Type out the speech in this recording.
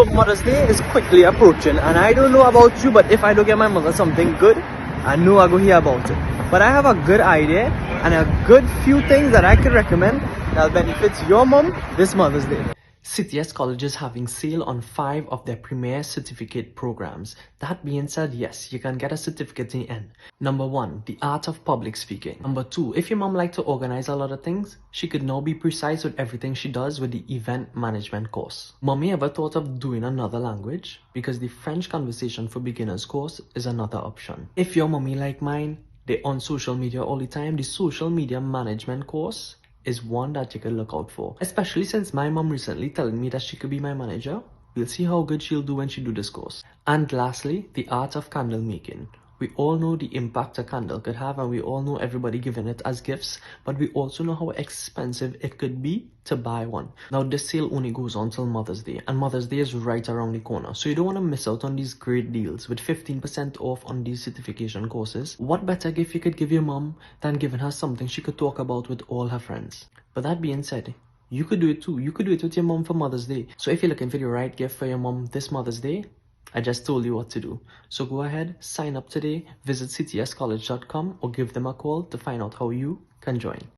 So Mother's Day is quickly approaching, and I don't know about you, but if I don't get my mother something good, I know I go hear about it. But I have a good idea and a good few things that I could recommend that'll benefit your mom this Mother's Day. CTS College is having sale on 5 of their premier certificate programs. That being said, yes, you can get a certificate in the end. Number 1, the art of public speaking. Number 2, if your mom likes to organize a lot of things, she could now be precise with everything she does with the event management course. Mommy ever thought of doing another language? Because the French conversation for beginners course is another option. If your mommy like mine, they're on social media all the time, the social media management course is one that you could look out for. Especially since my mom recently telling me that she could be my manager. We'll see how good she'll do when she do this course. And lastly, the art of candle making. We all know the impact a candle could have, and we all know everybody giving it as gifts, but we also know how expensive it could be to buy one. Now this sale only goes on till Mother's Day, and Mother's Day is right around the corner, so you don't want to miss out on these great deals with 15% off on these certification courses. What better gift you could give your mom than giving her something she could talk about with all her friends? But that being said, you could do it too. You could do it with your mom for Mother's Day. So if you're looking for the right gift for your mom this Mother's Day, I just told you what to do. So go ahead, sign up today, visit ctscollege.com or give them a call to find out how you can join.